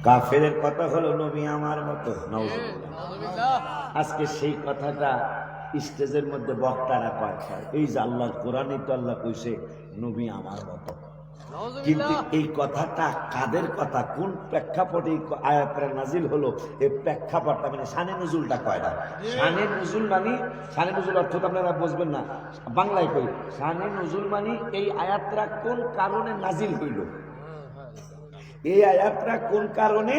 কাফেরের কথা হলো নবী আমার মতো, নাউজুবিল্লাহ। আজকে সেই কথাটা স্টেজের মধ্যে বক্তারা কয়, এই যে আল্লাহর কোরআনে তো আল্লাহ কইছে নবী আমার মতো, কিন্তু এই কথাটা কাদের কথা, কোন প্রেক্ষাপটে আয়াতটা নাজিল হলো, এই প্রেক্ষাপটটা মানে শানে নুজুলটা কয় না। শানে নুজুল মানে, শানে নুজুল অর্থ তো আপনারা বুঝবেন না, বাংলায় কই শানে নুজুল মানে এই আয়াতটা কোন কারণে নাজিল হইল, এই আয়াতটা কোন কারণে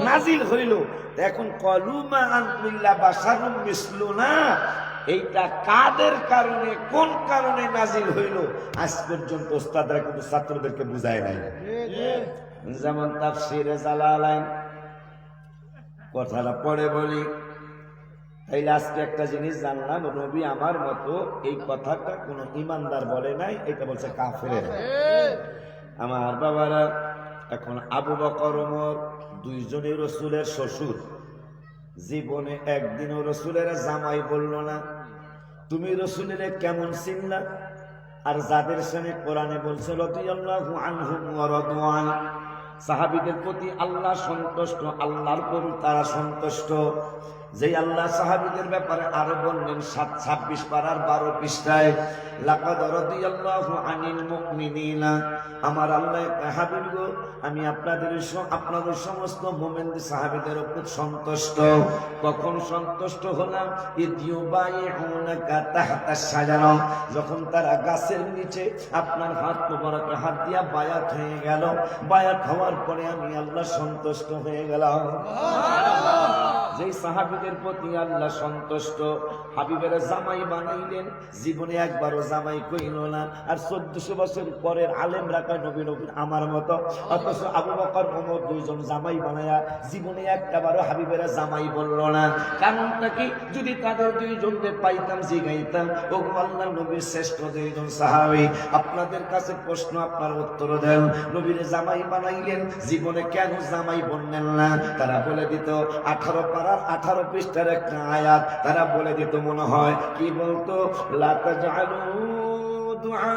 নাজিল হইল। এখন কলুমা আনতুল্লাহ বাশারুম মিসলুনা, এইটা কাদের কারণে কোন কারণে নাজিল হইল আজ পর্যন্ত ওস্তাদরা কিন্তু ছাত্রদেরকে বুঝায় নাই। যেমন তাফসীরে জালালাইন কথাটা পড়ে বলি, তাইলে আজকে একটা জিনিস জানলাম, নবী আমার মতো এই কথাটা কোনো ইমানদার বলে নাই, এটা বলছে কাফের। আমার বাবারা, এখন আবু বকর ওমর দুইজনই রাসূলের শ্বশুর, জীবনে একদিনও রাসূলের জামাই বলল না। তুমি রাসূলের কেমন চিনলা? আর যাদের সামনে কোরআনে বলছে রাদিয়াল্লাহু আনহুম ওয়া রাদু আন, সাহাবীদের প্রতি আল্লাহ সন্তুষ্ট, আল্লাহর প্রতি তারা সন্তুষ্ট। যেই আল্লাহ সাহাবীদের ব্যাপারে আরো বললেন 26 পারার 12 পৃষ্ঠায়, লাকাদ রাদিয়াল্লাহু আনিল মুমিনিনা, আমার আল্লাহ হাবিব গো, আমি আপনাদের সমস্ত মুমিনদের সাহাবীদের উপর সন্তুষ্ট। কখন সন্তুষ্ট হলাম? ইদিউবাইউনাকা তাহতা শাজারা, যখন তারা গাছের নিচে আপনার হাত মোবারকে হাত দিয়া বায়াত হয়ে গেল, বায়াত হওয়ার পরে আমি আল্লাহ সন্তুষ্ট হয়ে গেলাম। যেই সাহাবীদের প্রতি আল্লাহ সন্তুষ্ট, হাবিবের জামাই বানাইলেন, জীবনে একবারও জামাই কইল না। আর 1400 বছর পরের আলেমরা কয় নবী নবী আমার মতো, অথচ আবু বকর ওমর দুইজন জামাই বানায়া জীবনে একবারও হাবিবের জামাই বলল না। কারণটা কি? যদি তাদের দুইজনকে পাইতাম, জিগাইতাম, ও আল্লাহর নবীর শ্রেষ্ঠ দুইজন সাহাবী, আপনাদের কাছে প্রশ্ন, আপনার উত্তর দেন, নবীর জামাই বানাইলেন, জীবনে কেন জামাই বললেন না? তারা বলে দিত 18 পারার 18 পৃষ্ঠার একটা আয়াত, তারা বলে দিত মনে হয়, কি বলতো, লা তাজআলু দুআ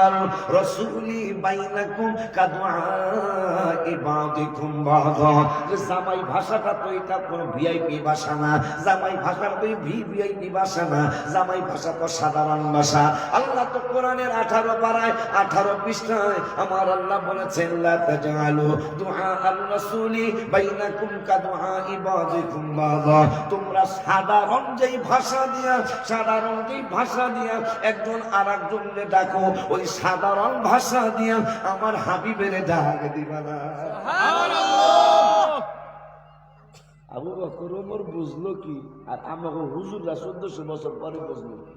আল রাসূলি বাইনাকুম কাদুআই বাদিকুম বাযা। যে জামাই ভাষাটা তো এটা কোনো ভিআইপি ভাষা না, জামাই ভাষাটা তো ভিভিআইপি ভাষা না, জামাই ভাষা তো সাধারণ ভাষা। আল্লাহ তো কোরআনের 18 পারায় 18 পৃষ্ঠায় আমার আল্লাহ বলেছেন, লা তাজআলু দুআ আল রাসূলি বাইনাকুম কাদুআই বাদিকুম বাযা। তোমরা সাধারণ যেই ভাষা দিয়া একজন আরেকজনকে ডাকো, ওই সাধারণ ভাষা দিয়া আমার হাবিবের ডাক দিবা না। আবু বকর ওমর বুঝলো কি, আর আমাকে হুজুররা 1400 বছর পরে বুঝলো কি?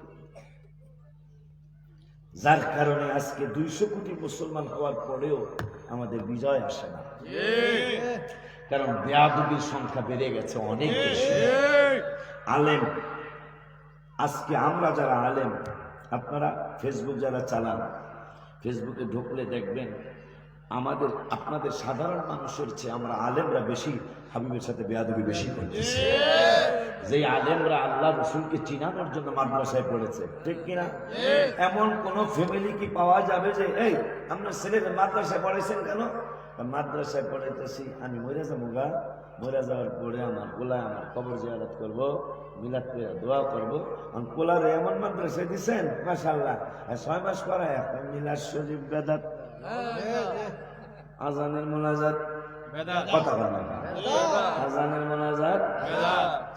যার কারণে আজকে 200 কোটি মুসলমান হওয়ার পরেও আমাদের বিজয় আসে না, কারণ বেয়াদবির সংখ্যা বেড়ে গেছে অনেক বেশি। আলেম, আজকে আমরা যারা আলেম, আপনারা ফেসবুক যারা চালান, ফেসবুকে ঢুকলে দেখবেন আপনাদের সাধারণ মানুষের চেয়ে আমরা আলেমরা বেশি হাবিবের সাথে বেয়াদবি বেশি করতেছি। যে আলেমরা আল্লাহ রসুলকে চিনানোর জন্য মাদ্রাসায় পড়েছে, ঠিক কিনা? এমন কোন ফ্যামিলি কি পাওয়া যাবে যে এই আপনার ছেলেকে মাদ্রাসায় পড়াইছেন কেন? মাদ্রাসায় পড়াইতেছি, আমি মরে যাবো গা, মরে যাওয়ার পরে আমার গোলায় আমার কবর জিয়ারত করবো, মিলাদ করে দোয়া করবো। কোলার এমন মাদ্রাসায় দিচ্ছেন মাশাআল্লাহ, 6 মাস পরে মিলাদ শরীফ বেদাত, আজানের মোনাজাত কথা বলা, আজানের মোনাজাত,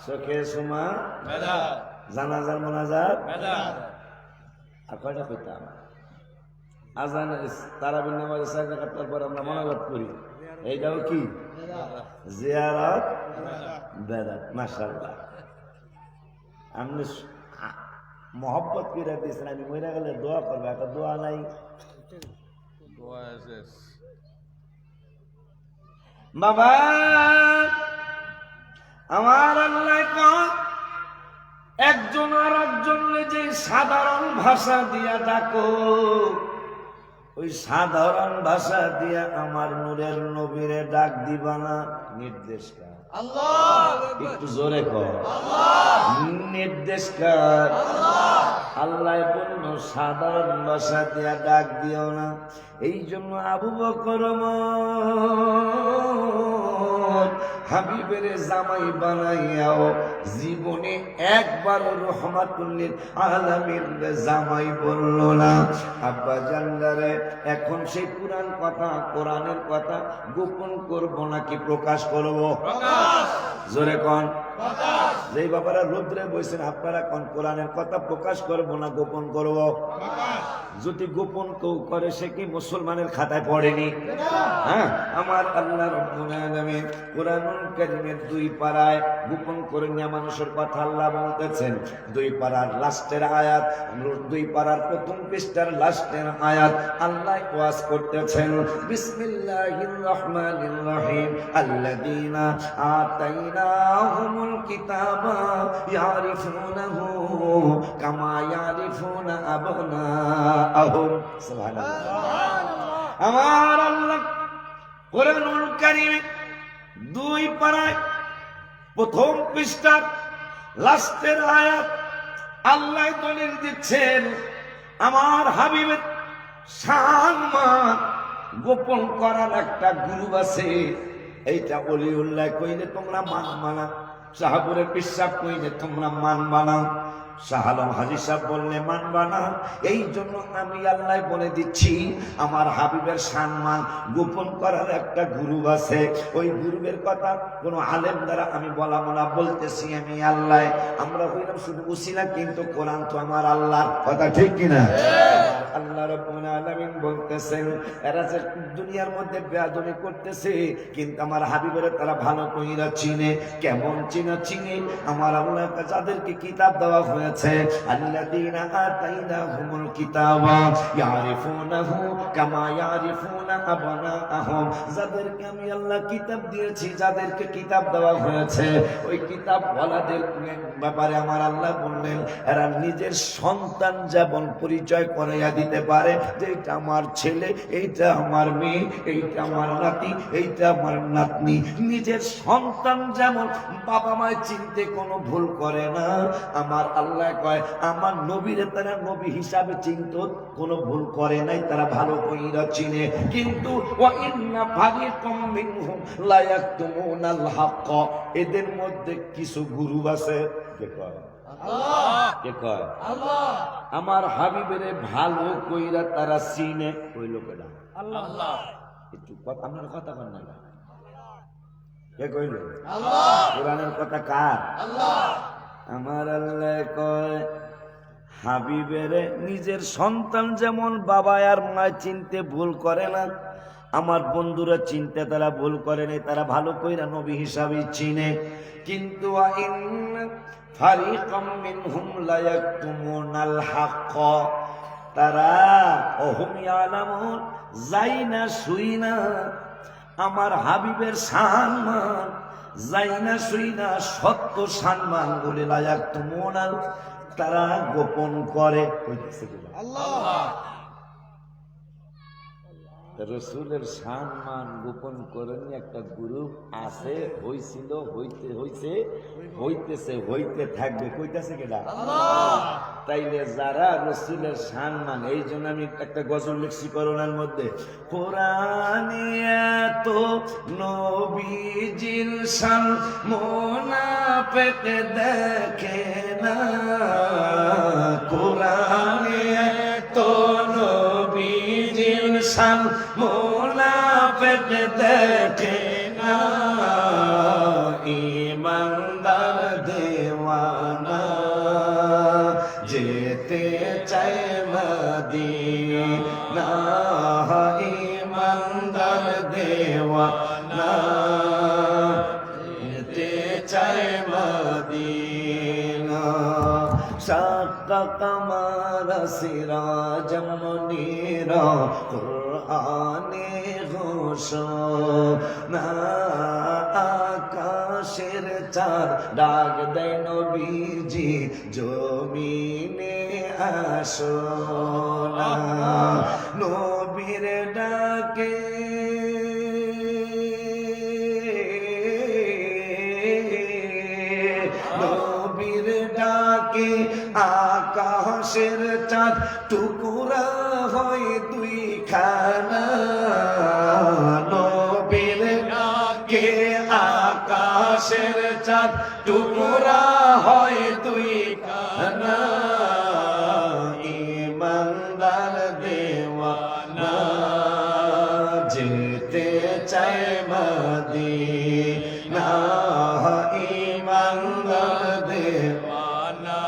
চোখে সুমা, জানাজার মোনাজাত, আর কয়টা কইতাম আজান তারাবির নামাজে 4 রাকাত পর আমরা মোনাজাত করি, এইটাও কি জিয়ারত বেদাত। মাশাআল্লাহ, আপনি মহব্বত করে দিয়েছেন, আমি মরে গেলে দোয়া করবো, একটা দোয়া নাই। বাবা আমার আল্লাহ একজন আর একজন যে সাধারণ ভাষা দিয়া ডাকো, ওই সাধারণ ভাষা দিয়া আমার নূরের নবীরে ডাক দিবা না। নির্দেশ কার? আল্লাহ। একটু জোরে কর, নির্দেশ কার? আল্লাহ বলল সাধারণ ভাষা দিয়া ডাক দিও না। এই জন্য আবু বকর হাবিবের জামাই বানাইয়াও জীবনে একবার রহমাতুল লিল আলামিন জামাই বলল না। আব্বা জানদারে এখন সেই পুরান কথা, কোরআনের কথা গোপন করব নাকি প্রকাশ করব? জোরে কোন। যে বাবারা রুদ্রে বলছেন আপনারা কোন কোরআনের কথা প্রকাশ করব না গোপন করব? যদি গোপন কেউ করে সে কি মুসলমানের খাতায় পড়েনি? হ্যাঁ, আমার আল্লাহ রাব্বুল আলামিন কোরআনুল কারীমের 2 পারায় গোপন করে নেওয়া মানুষের কথা আল্লাহ বলতেছেন। 2 পারার লাস্টের আয়াত, 2 পারার প্রথম পৃষ্ঠার লাস্টের আয়াত আল্লাহ ওয়াজ করতেছেন, বিসমিল্লাহির রহমানির রহিম, আল্লাযীনা আতাইনাহুমুল কিতাবা ইয়ারিফুনাহু কামা ইয়ারিফুনা আবনাআহুম। সুবহানাল্লাহ। আমার আল্লাহ কোরআনুল কারীমে 2 পারায় প্রথম পৃষ্ঠার লাস্টের আয়াত আল্লাহ দলিল দিচ্ছেন আমার হাবিবের সম্মান গোপন করার একটা গুরু আছে। এইটা ওলিউল্লাহ কইলে তোমরা মানবা না, সাহাবুরে পিসাব কইলে তোমরা মানবা না, শাহ আলম হাজী সাহেব বললে মানবা না। এই জন্য আমি আল্লাহ বলে দিচ্ছি আমার হাবিবের সম্মান গোপন করার একটা গুরু আছে। ওই গুরুবের কথা কোন আলেম দ্বারা আমি বলা না, বলতেছি আমি আল্লাহ। আমরা হইলাম শুধু উসিলা, কিন্তু কোরআন তো আমার আল্লাহর কথা, ঠিক কিনা? আল্লাহ রাব্বুল আলামিন বলতেছেন এরা যে দুনিয়ার মধ্যে বেয়াদবি করতেছে, কিন্তু আমার হাবিবের তারা ভালো কইরা চিনে। কেমন চিনে? আমার আল্লাহ যাদেরকে কিতাব দেওয়া হয়েছে, আল্লাযীনা আতাইনাহুমুল কিতাবা ইয়ারিফুনাহু কামা ইয়ারিফুনা আবনাআহুম। যাদেরকে আমি আল্লাহ কিতাব দিয়েছি, যাদেরকে কিতাব দেওয়া হয়েছে, ওই কিতাব ওয়ালাদের ব্যাপারে আমার আল্লাহ বললেন এরা নিজের সন্তান যেমন পরিচয় করাইয়া দিতে পারে যে এইটা আমার ছেলে, এইটা আমার মেয়ে, এইটা আমার নাতি, এইটা আমার নাতনি। নিজের সন্তান যেমন বাবা মায় চিনতে কোনো ভুল করে না, আমার আল্লাহ কয় আমার নবীরে তারা নবী হিসাবে চিনত, কোনো ভুল করে নাই, তারা ভালো কইরা চিনে। কিন্তু ওয়া ইন্না ফারিকাম মিনহুম লা ইয়াকতুমুনাল হক, এদের মধ্যে কিছু গুরু আছে। কে কয়? আল্লাহ। কে কয়? আল্লাহ। আমার হাবিবেরে ভালো কইরা তারা চিনে, কইল কেডা? আল্লাহ। একটু কথা আপনার কথা কন না, কে কইল? আল্লাহ। কোরআনের কথা কার? আল্লাহ। আমার আল্লাহ কয় হাবিবেরে নিজের সন্তান যেমন বাবা আর মা চিনতে ভুল করে না, আমার বন্ধুরা চিনতে তারা ভুল করে নাই, তারা ভালো কইরা নবী হিসাবে চিনে। কিন্তু ফারিকাম মিনহুম লা ইয়াকতুমুনাল হক, তারা ওহুম ইয়ালামুন যাইনা শুইনা আমার হাবিবের সম্মান, যাইনা শুইনা সত্য সম্মান বলে লা ইয়াকতুমুনাল, তারা গোপন করে। আল্লাহ। রসুলের সম্মান গোপন করেন একটা গ্রুপ আছে, হইছিল, হইতে থাকবে, কইতাছে কেডা? আল্লাহ। তাইলে যারা রসুলের সম্মান, এই জন্য আমি একটা গজল লিখছি করোনার মধ্যে, কোরআনে এত নবীজির শান মুনাফিক দেখে না, কোরআনে এত নবীজির শান মুনাফিক দেখে না, ঈমানদার দেওয়ানা যেতে চায় মদিনা, ঈমানদার দেওয়ানা যেতে চায় মদিনা। শাক্কা কামার সিরাজম মুনীরা কুরআনে ঘোষণা, আকাশের চাঁদ ডাক দেয় নবীজি জমিনে আসো না, নবীর ডাকে নবীর ডাকে আকাশ আকাশের চাঁদ টুকুরা হয় দুই খানা নবীর ডাকে আকাশের চাঁদ টুকুরা হয় দুই খানা ইমানদার দেওয়ানা যেতে চায় মদিনা ইমানদার দেওয়ানা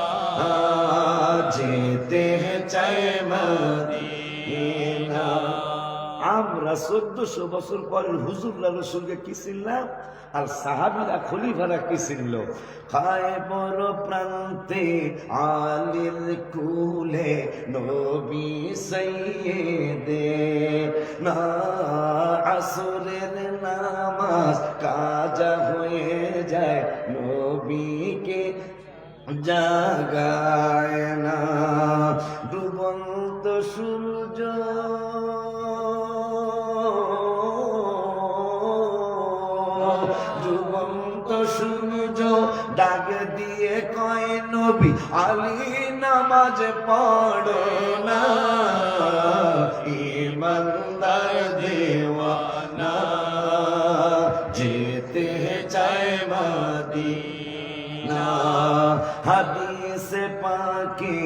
যেতে চায় মদিনা। আমরা 1400 বছর পরের হুজুররা রসুলকে কি চিনলাম আর সাহাবীরা খলিফারা কি চিনল? খায় বড় প্রান্তে আলীর কুলে নবী সাইয়েদে না আসরের নামাজ কাজা হয়ে যায় নবীকে জাগায় না ডুবন্ত সূর্য ডুবন্ত সূর্য ডাক দিয়ে কয় নবী আলী নামাজ পড়ো না ইমানদার দেওয়ানা যেতে চায় মদিনা। হাদিসে পাকে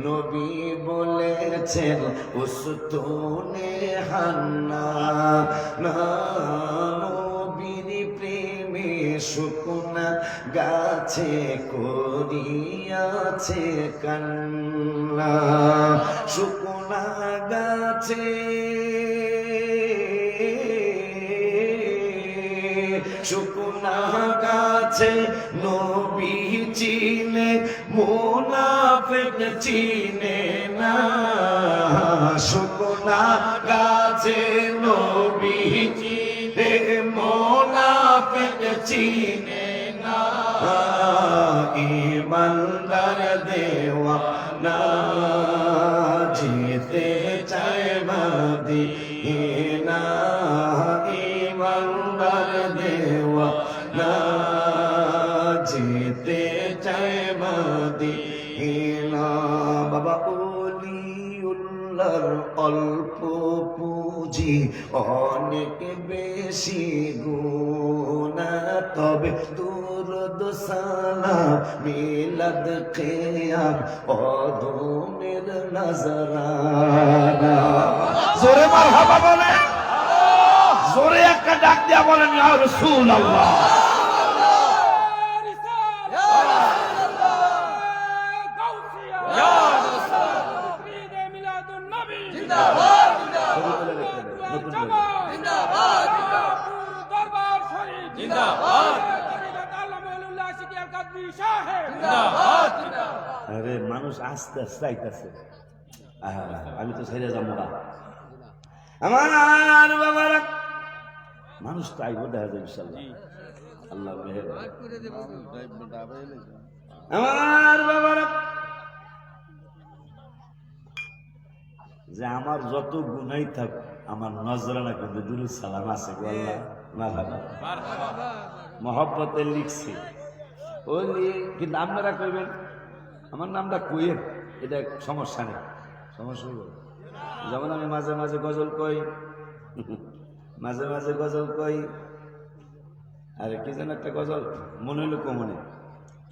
নবী বলেছেন উস্তুনে হান্না না নবীর প্রেমে শুকনা গাছে করিয়াছে কান্না শুকনা গাছে শুকনা গাছে নবী চিনে মুনাফিক চিনে না শুকনা গাছে নবী চিনে মুনাফিক চিনে না ইমানদার দেওয়ানা যেতে চায় মদিনা ইমানদার দেওয়ানা যেতে চায় মদিনা। বাবা ওলিউল্লাহর অল্প পুঁজি অনেক বেশি গুনাহ তবে দুরূদ সালাম মিলাদ কিয়াম অদমের নজরানা। জোরে মারহাবা বলে জোরে একটা ডাক দিয়া বলেন ইয়া রাসূলুল্লাহ। আরে মানুষ আস্তে আস্তে আইতাছে আমি তো ছেড়ে যাবো না আমার বাবারা মানুষ তো আইব দেখা যায় ইনশাআল্লাহ আল্লাহ মেহেরবান। আমার বাবারা যে আমার যত গুনাই থাক আমার নজরানা কিন্তু দুরূদ সালাম আছে গো আল্লাহ মারহাবা মহব্বতে লিখছি ওই কিন্তু আপনারা কইবেন আমার নামটা কইয়েন এটা সমস্যা নেই সমস্যা হইব যেমন আমি মাঝে মাঝে গজল কই মাঝে মাঝে গজল কই আরে কি যেন একটা গজল মনে হইল কমনে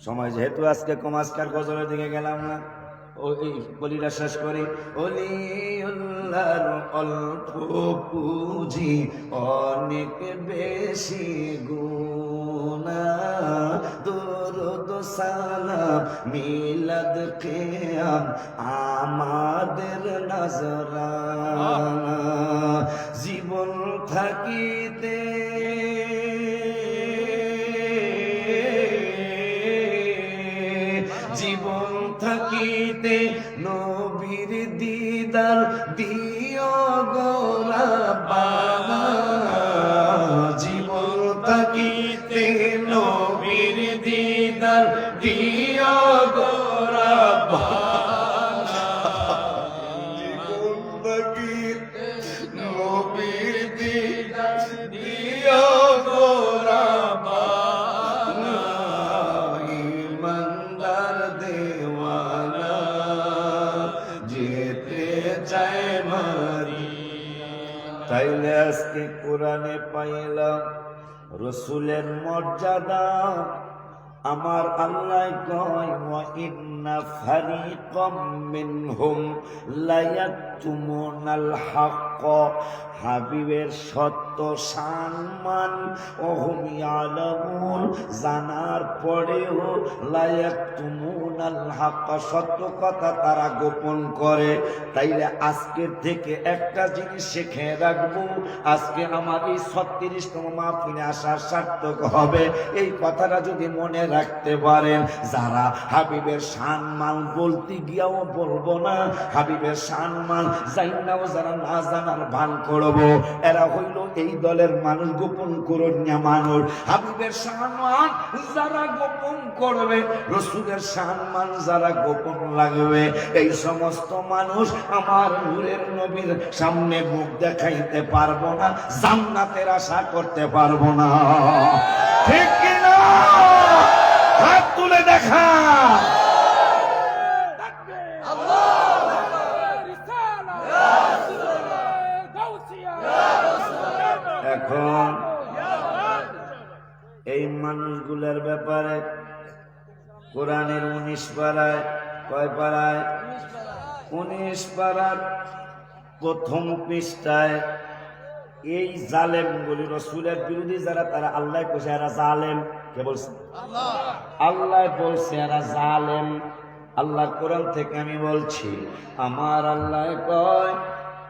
সময় যেহেতু আজকে কম আজকার গজলের দিকে গেলাম না ওই বলিটা শেষ করি ওলিউল্লাহর অল্প পুঁজি অনেক বেশি গুনাহ দুরূদ সালাম মিলাদ কিয়াম আমাদের নজরানা জীবন থাকিতে জীবন থাকিতে নবীর দিদার দিও গো রাব্বানা জীবন থাকিতে নবীর দিদার দিও গো রাব্বানা জীবন থাকিতে নবীর দিদার দিও গো রাব্বানা ইমানদার দেওয়ানা পাইলাম রসুলের মর্যাদা। আমার আল্লাহ কয় ওয়া ইন্না ফারিকাম মিনহুম লা ইয়াকতুমুনাল হক, হাবিবের সত্য সম্মান ওহুম ইয়ালামুন, জানার পরেও লা ইয়াকতুমুনাল হক, সত্য কথা তারা গোপন করে। তাইলে আজকের থেকে একটা জিনিস শিখে রাখবো, আজকে আমার এই 36তম মাহফিলে আসার সার্থক হবে। এই কথাটা যদি মনে রাখতে পারেন, যারা হাবিবের সম্মান বলতে গিয়াও বলবো না, হাবিবের সম্মান জাইনাও যারা না জানার ভান করবো, এরা হইল এই দলের মানুষ, গোপন করণীয় মানুষ। হাবিবের সম্মান যারা গোপন করবে, রসুলের সম্মান যারা গোপন লাগবে, এই সমস্ত মানুষ আমার নূরের নবীর সামনে মুখ দেখাইতে পারবো না, জান্নাতের আশা করতে পারবো না। ঠিক কিনা? হাত তুলে দেখা। এখন এই মানুষগুলোর ব্যাপারে কোরআনের 19 পারায়, কয় পারায়? 19 পারার প্রথম পৃষ্ঠায় এই জালেমগুলি, রসুলের বিরোধী যারা, তারা আল্লাহ কইছে এরা জালেম। কে বলছে? আল্লাহ বলছে এরা জালেম। আল্লাহর কোরআন থেকে আমি বলছি, আমার আল্লাহ কয়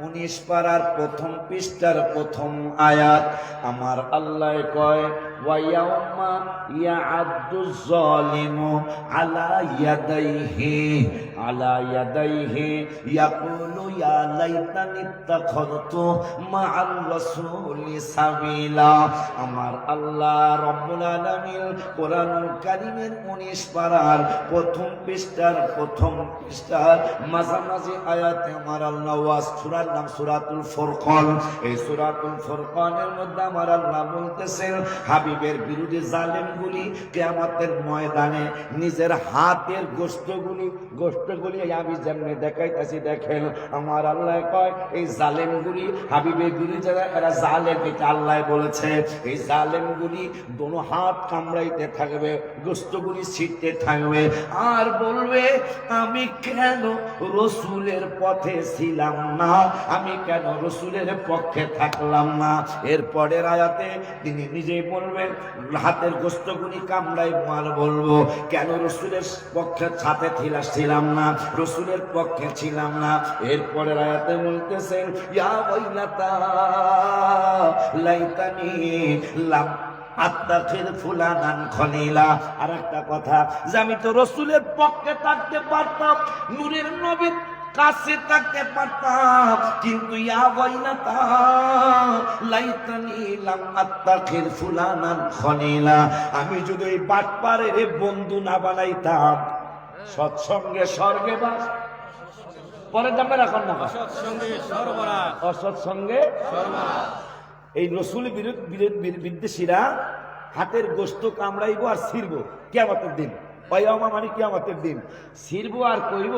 19 পারার প্রথম পৃষ্ঠার প্রথম আয়াত, আমার আল্লাহ কয় ওয়ায়াউমা ইয়াআদ্দুজ জালিমু আলা ইয়াদাইহি ইয়াকুলু ইয়া লাইতানি ইত্তাখাযতু মা'আর রাসূলি সাবিলা। আমার আল্লাহ রাব্বুল আলামিন কোরআনুল কারীমের 19 পারার প্রথম পৃষ্ঠার মাঝামাঝি আয়াতে আমার আল্লাহ সূরার নাম সূরাতুল ফুরকান। এই সূরাতুল ফুরকানের মধ্যে আমার আল্লাহ বলতেছেন, হাবিবের বিরোধী জালেমগুলি কিয়ামতের ময়দানে নিজের হাতের গোশতগুলি আমি যেমনি দেখাইতেছি দেখেন, আমার আল্লাহ কয় এই জালেমগুলি, হাবিবের বিরোধী যারা, এরা জালেম। এটা আল্লাহ বলেছে। এই জালেমগুলি দোনো হাত কামড়াইতে থাকবে, গোশতগুলি ছিটতে থাকবে, আর বলবে আমি কেন রসুলের পথে ছিলাম না, আমি কেন রসুলের পক্ষে থাকলাম না। এরপরের আয়াতে তিনি নিজেই বলবেন, হাতের গোশতগুলি কামড়াই মার বলবো কেন রসুলের পক্ষে সাথে ছিলাম না, রসুলের পক্ষে ছিলাম না। এরপরের আয়াতে বলতেছেন ইয়া ওয়াইলাতা লাইতানি লাম আত্তাখির ফুলানান খলিলা। আর একটা কথা, যে আমি তো রসুলের পক্ষে থাকতে পারতাম, নূরের নবীর কাছে থাকতে পারতাম, কিন্তু ইয়া ওয়াইলাতা লাইতানি লাম আত্তাখির ফুলানান খলিলা, আমি যদি এই বাটপারের বন্ধু না বানাইতাম। সৎসঙ্গে স্বর্গে বাস, পরে যাবে এখন না, অসৎসঙ্গে সর্বনাশ। এই রসুল বিদ্বেষীরা হাতের গোশত কামড়াইব আর ছিড়ব কিয়ামতের দিন। ওয়ায়ামা মানে কিয়ামতের দিন ছিড়ব আর কইব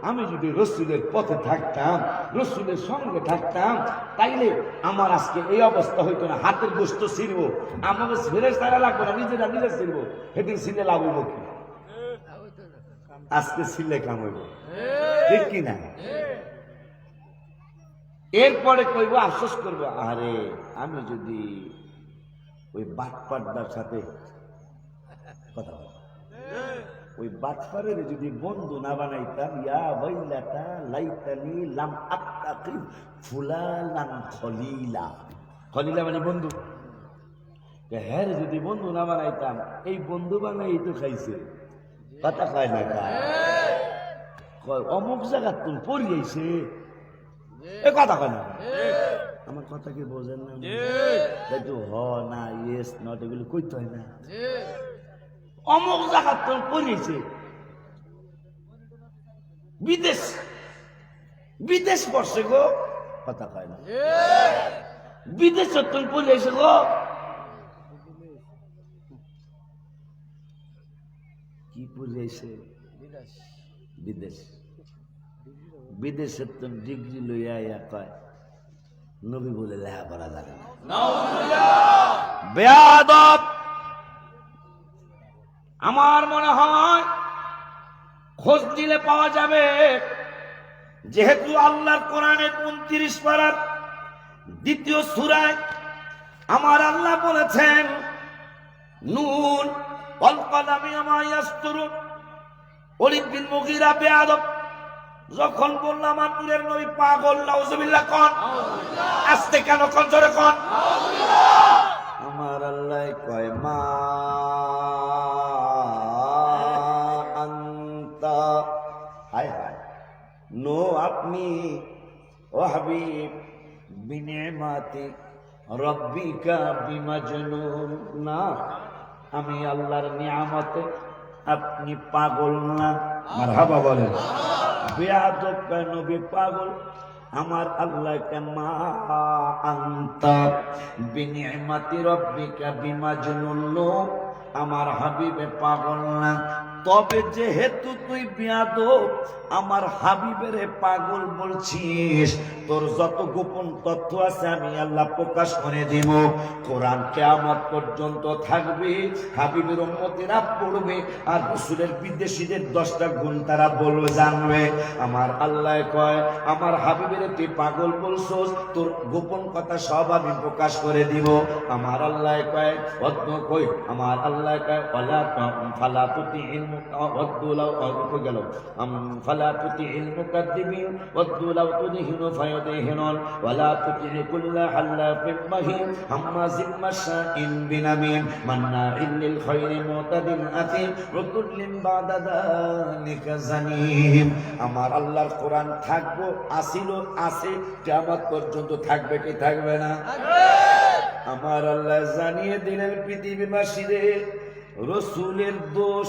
আমি যদি রসুলের পথে থাকতাম, রসুলের সঙ্গে থাকতাম, তাইলে আমার আজকে এই অবস্থা হইতো না। হাতের গোশত ছিড়ব, আমাকে ফেরেশতারা লাগবে না, নিজেরা নিজে ছিড়ব। সেদিন ছিঁড়ে লাভ হইব কি? আজকে ছিঁড়লে কাম হইব, ঠিক কিনা? এরপরে কইব, আফসোস করব, আরে আমি যদি ওই বাটপাড়ার সাথে কথা বল, ওই বাটপাড়ের যদি বন্ধু না বানাইতাম, ইয়া ওয়াইলাতা লাইতানি লাম আত্তাকি ফুলানান খলিলা। খলিলা মানে বন্ধু। হ্যাঁ, যদি বন্ধু না বানাইতাম, এই বন্ধু বানাই তো খাইছে। কথা কয় না, অমুক জায়গা তুমি পড়িয়েছে, এ কথা কয় না। আমার কথা কি বোঝেন না? একটু হ না, ইয়েস নট এগুলো কইতে হয় না। অমুক জায়গা তুমি পড়িয়েছে, বিদেশ পড়ছে গো, কথা কয় না। বিদেশ তুমি পড়িয়েছে গো, কি পড়িয়েছে? বিদেশ। বিদেশের তো ডিগ্রি লইয়া কয় নবী বলে লেখাপড়া জানে না। বেয়াদব। আমার মনে হয় খোঁজ দিলে পাওয়া যাবে, যেহেতু আল্লাহর কোরআনের 29 পারার 2য় সূরায় আমার আল্লাহ বলেছেন নুন ওয়াল কলামি ওয়া ইয়াসতুরুন। ওয়ালিদ বিন মুগীরা বেয়াদব যখন বললাম আমার নূরের নবী পাগল, নাউজুবিল্লাহ কোন, আস্তে কেন কোন, জোরে কোন। আমার আল্লাহ কয় মা আনতা, হায় হায়, নো আপনি ও হাবিব, বিনিমাতি রব্বিকা বিমাজনুন, না আমি আল্লাহর নিয়ামতে আপনি পাগল না। মারহাবা বলেন। বেয়াদব নবী পাগল, আমার আল্লাহ কে মা আনতা বিনিমাতি রব্বিকা বিমাজনুন, আমার হাবিবে পাগল না। তবে যেহেতু তুই বেয়াদব আমার হাবিবের পাগল বলছিস, তোর যত গোপন তথ্য আছে আমি আল্লাহ প্রকাশ করে দিব। কোরআন কিয়ামত পর্যন্ত থাকবে, হাবিবের উম্মতেরা পড়বে, আর রাসূলের বিদেশীদের 10টা গুণ তারা বলবে, জানবে। আমার আল্লাহ কয় আমার হাবিবের তুই পাগল বলছস, তোর গোপন কথা সব আমি প্রকাশ করে দিব। আমার আল্লাহ কয় অদ্য কই, আমার আল্লাহ কয় ওয়ালা ফালা তুতিল ওয়াদুলাও অদুকো গেল ফালা তুতিল মুকাদ্দিবিন ওয়াদুলাও তুদহিনু ফায়ুদহিনুন ওয়ালা তুতিল কুল্লা হাল্লাফিন মাহিন হাম্মাজিন মাশাইন বিনামিন মান্নাইন লিল খায়রি মুতাদিন আতিম ওয়াকুল্লিন বাদা যালিকা জানিম। আমার আল্লাহর কোরআন থাকবো, আসিল আছে, কিয়ামত পর্যন্ত থাকবে কি থাকবে না? আমার আল্লাহ জানিয়ে দিলেন পৃথিবীবাসীরে রসুলের দোষ,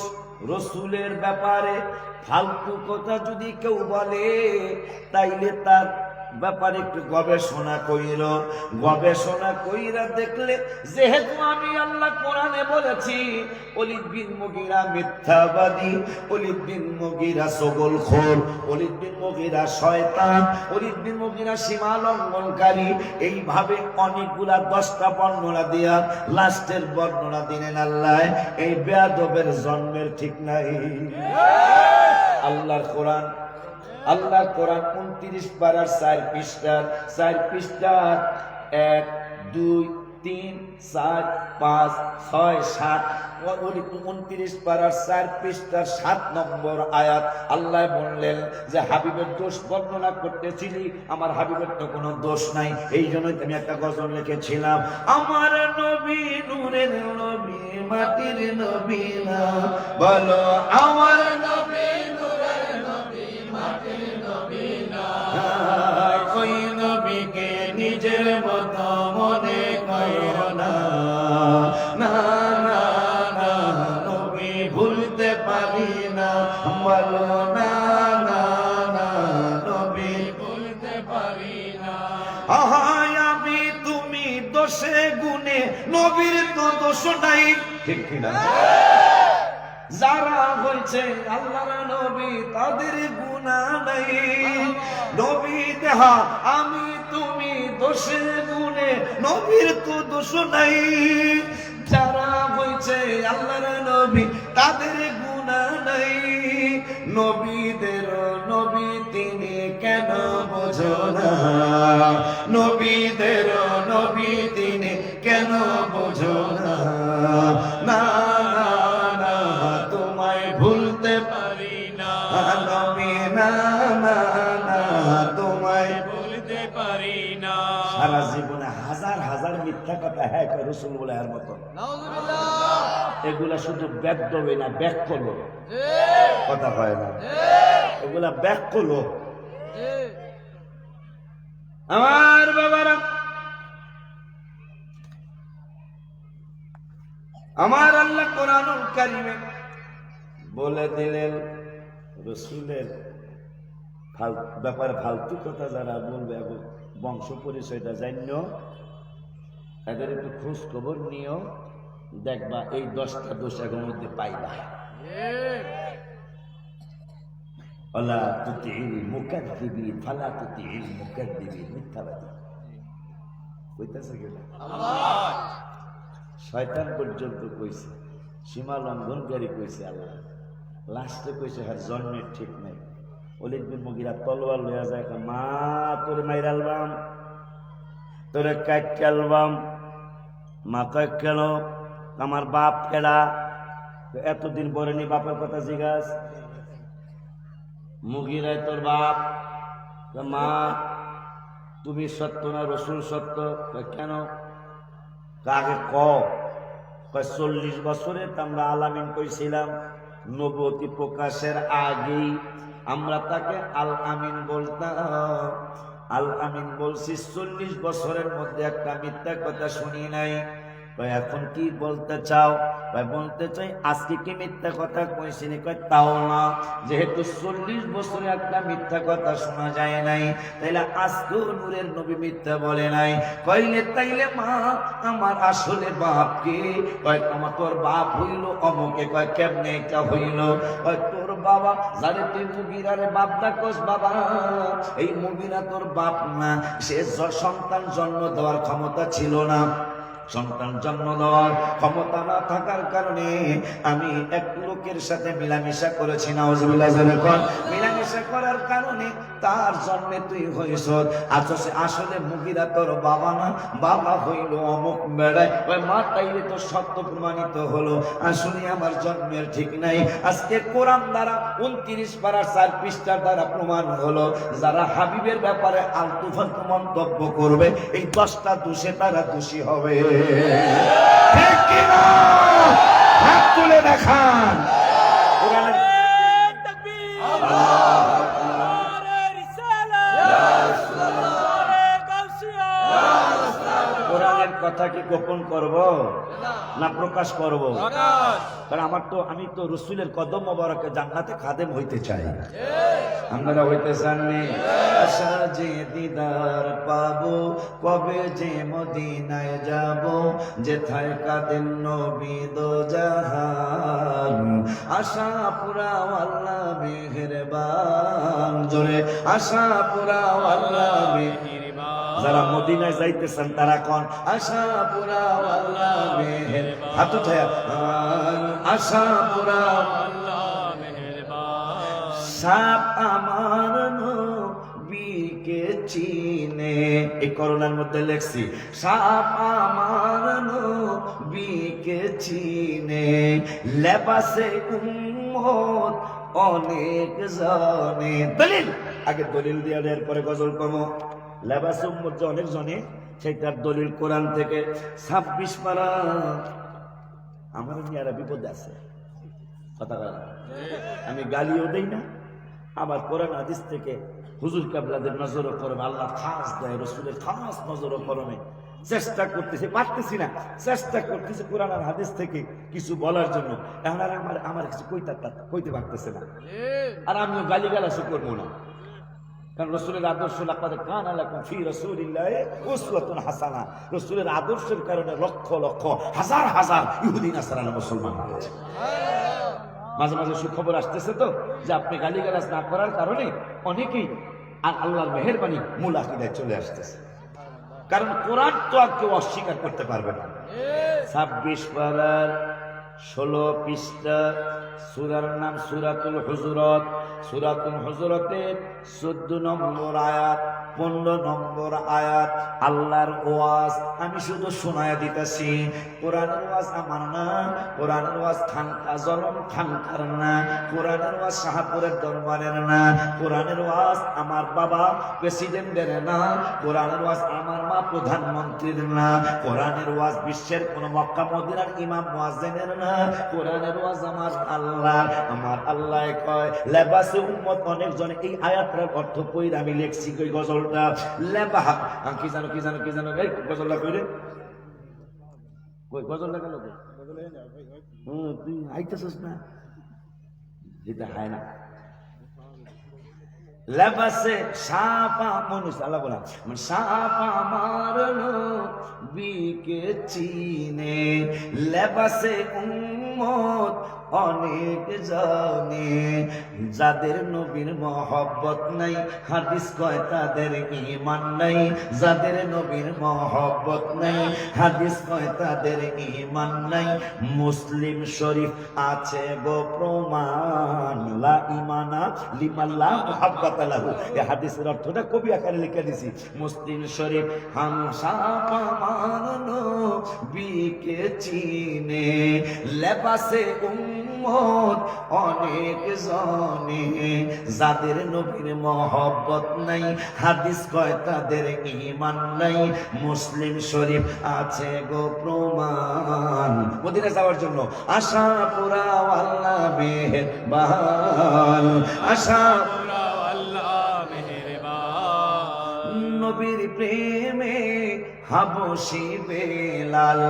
রসুলের ব্যাপারে ফালতু কথা যদি কেউ বলে তাইলে তার ব্যাপারে একটু গবেষণা কইল, গবেষণা কইরা দেখলে যেহেতু আমি আল্লাহ কোরআনে বলেছি ওয়ালিদ বিন মুগীরা মিথ্যাবাদী, ওয়ালিদ বিন মুগীরা সগলখোর, ওয়ালিদ বিন মুগীরা শয়তান, ওয়ালিদ বিন মুগীরা সীমা লঙ্ঘনকারী, এইভাবে অনেকগুলা 10টা বর্ণনা দিয়া লাস্টের বর্ণনা দিলেন আল্লাহ এই বেয়াদবের জন্মের ঠিক নাই। আল্লাহর কোরআন, আল্লাহ কোরআন 29 পারার 4 পৃষ্ঠার 1 2 3 4 5 6 7 29 পারার 4 পৃষ্ঠার 7 নম্বর আয়াত আল্লাহ বললেন যে হাবিবের দোষ বর্ণনা করতেছিলি, আমার হাবিবের তো কোনো দোষ নাই, এই জন্যই আমি একটা গজল লিখেছিলাম আমার নবী নূরের নবী মাটির নবী না, বলো আমার নবী ওই নবীকে নিজের মতো মনে করো না, না না না নবী ভুলতে পারি না, বলো না না না নবী ভুলতে পারি না। আমি তুমি দোষে গুণে নবীর তো দোষ নাই, ঠিক কিনা? যারা হয়েছে আল্লাহর নবী তাদের গুনাহ নাই, নবী দেহা আমি তুমি দোষে গুণে নবীর তো দোষ নাই। যারা হয়েছে আল্লাহর নবী তাদের গুনাহ নাই, নবীদের নবী তিনি কেন বোঝো না, নবীদের নবী তিনি কেন বোঝো না, না ভুলতে পারি না নবী, না না না তোমায় ভুলতে পারি না। সারা জীবনে হাজার হাজার মিথ্যা কথা হ্যাঁ রাসূল বলে আর মত, এগুলা শুধু বেদবি না ব্যাক করলো কথা হয় না, এগুলা ব্যাক করলো। আমার বাবারা, আমার আল্লাহ কোরআনুল কারীমে বলে দিলেন রসুলের ব্যাপারে ফালতু কথা যারা বলবে এবং বংশ পরিচয়টা জানিও, এদের একটু খোঁজ খবর নিও, দেখবা এই 10টা দোষ এর মধ্যে পাইবা। ওয়ালা তুতিল মুকাদ্দিবিন ফালা তুতিল মুকাদ্দিবিন, মিথ্যাবাদী কইতাছে কিনা? শয়তান পর্যন্ত কইছে, সীমা লঙ্ঘনকারী কইছে আল্লাহ। লাস্টে কইছে হ্যাঁ জন্মের ঠিক নাই। ওলিদ বিন মুগিরা তলোয়ার লইয়া যায়, মা তোরে মাইরালবাম, তোরে কাটকালবাম। মা কয় কেন? আমার বাপ কেডা? এতদিন পরে নি বাপের কথা জিজ্ঞাস। মুগিরায় তোর বাপ। মা তুমি সত্য না রসুল সত্য? কেন? কাকে কয় 40 বছরে আমরা আলামিন কইছিলাম, নবুয়তি প্রকাশের আগেই আমরা তাকে আল আমিন বলতাম। আল আমিন বলছি, 40 বছরের মধ্যে একটা মিথ্যা কথা শুনি নাই। এখন কি বলতে চাও? বলতে চাই আজকে কি মিথ্যা কথা কইছিনি? তাও না, যেহেতু 40 বছরে একটা মিথ্যা কথা শোনা যায় নাই, তাইলে আজকেও নূরের নবী মিথ্যা বলে নাই। কইলে তাইলে মা আমার আসলে বাপ কে? কয় তোমার তোর বাপ হইল অমুকে। কয় কেমনে এটা হইল? কয় তোর বাবা যারে তুই মুগিরারে বাপ ডাকস, বাবা এই মুগিরা তোর বাপ না। সে সন্তান জন্ম দেওয়ার ক্ষমতা ছিল না। সন্তান জন্ম দেওয়ার ক্ষমতা না থাকার কারণে আমি এক লোকের সাথে মিলামিশা করেছি। নাউজুবিল্লাহ, মিলামিশা করার কারণে তার জন্মে তুই হইস। আসলে মুগিরা তোর বাবা না, বাবা হইল অমুক বেড়ায়। ওই মা তাইলে তো সত্য প্রমাণিত হলো, আসলে আমার জন্মের ঠিক নাই। আজকে কোরআন দ্বারা 29 পারা 4 পৃষ্ঠার দ্বারা প্রমাণ হলো, যারা হাবিবের ব্যাপারে আলতু ফালতু মন্তব্য করবে, এই 10টা দোষে তারা দোষী হবে। ঠিক কিনা? হাত তুলে দেখান। কোরআনের কথা কি গোপন করব না প্রকাশ করব? কারণ আমি তো রসুলের কদম মোবারকে জান্নাতে খাদেম হইতে চাই। আপনারা হইতে চাননি? আশা যে দিদার পাবো, কবে যে মদিনায় যাব, যেথায় কাঁদেন নবী দো জাহান। আশা পুরাও আল্লাহ মেহেরবান, জোরে আশা পুরাও আল্লাহ মেহেরবান। যারা মদিনায় যাইতেছেন তারা কোন আশা পুরাও আল্লাহ মেহেরবান। হাত উঠায়া আশা পুরাও আল্লাহ মেহেরবান। সাপ আমার নবীকে চিনে, এই করোনার মধ্যে লেখছি, সাপ আমার নবীকে চিনে, লেবাসে উম্মত অনেক জানে। দলিল আগে দলিল দিয়ে এরপরে গজল কমো। লেবাসে উম্মত যে অনেক জনে, সেটার দলিল কোরআন থেকে 26 পারা। আমার মেয়েরা বিপদে আছে, কথা বলা আমি গালিও দেই না, আবার কোরআন হাদিস থেকে হুজুর কাবলাদের নজরও করবে, আল্লাহ খাস দেয়, রসুলের খাস নজরও করবে। চেষ্টা করতেছি, পারতেছি না, চেষ্টা করতেছি কোরআন আর হাদিস থেকে কিছু বলার জন্য। এখন আর আমার কিছু কইতে পারতেছে না, আর আমিও গালি গালাসি করবো না। কারণ রসুলের আদর্শ লাকাদ কানা লাকুম ফি রাসূলিল্লাহি উসওয়াতুন হাসানাহ, রসুলের আদর্শের কারণে লক্ষ লক্ষ হাজার হাজার ইহুদি নাসারা মুসলমান হয়েছে। মাঝে মাঝে সুখবর আসতেছে তো যে আপনি গালিগালাজ না করার কারণে অনেকেই আর আল্লাহর মেহেরবানি মূল আকীদায় চলে আসতেছে। কারণ কোরআন তো আর কেউ অস্বীকার করতে পারবে না। 26 পারার 16 পৃষ্ঠা, সূরার নাম সূরাতুল হুজুরাত। সূরাতুল হুজুরাতের 14 নম্বর আয়াত, 15 নম্বর আয়াত আল্লাহর ওয়াজ। আমি শুধু শোনায়া দিতেছি, কোরআনের ওয়াজ আমার না, কোরআনের ওয়াজ খানকা জলম খানকার না, কোরআনের ওয়াজ শাহপুরের দরবারের না, কোরআনের ওয়াজ আমার বাবা প্রেসিডেন্টের না, কোরআনের ওয়াজ আমার মা প্রধানমন্ত্রীর না, কোরআনের ওয়াজ বিশ্বের কোন মক্কা মদিনার ইমাম মুয়াজ্জিনের না, কোরআনের ওয়াজ আমার আল্লাহ। আমার আল্লাহ কয় লেবাসে উম্মত অনেকজন। এই আয়াতটার অর্থ কই আমি লেখছি, কই গজলটা লেবাহা কি জানো কি জানো কি জানো, এই গজলটা কইরে কই গজলটা গেল কই? তুই আইতেছিস না, এটা হয় না। লেবাসে সাপা মানুষ আল্লাহ বলা, সাপা মারলো বিকে চিনে, লেবাসে উম্মত অনেক জানে যাদের নবীর মহব্বত নাই হাদিস কয় তাদের ঈমান নাই যাদের নবীর মহব্বত নাই হাদিস কয় তাদের ঈমান নাই মুসলিম শরীফ আছে গো প্রমাণ লা ঈমানা লিমান লা মুহাব্বাতা লাহু এই হাদিসের অর্থটা কবি আকারে লিখে দিছি মুসলিম শরীফ হামসা পামানো বিকে চিনে লেবাসে উম্মত অনেক জনে যাদের নবীর মহব্বত নাই হাদিস কয় তাদের ঈমান নাই মুসলিম শরীফ আছে গো প্রমাণ মদিনা যাওয়ার জন্য আশা পুরা আল্লাহ মেহেরবান আশা পুরা আল্লাহ মেহেরবান নবীর প্রেমে হাবশি বেলাল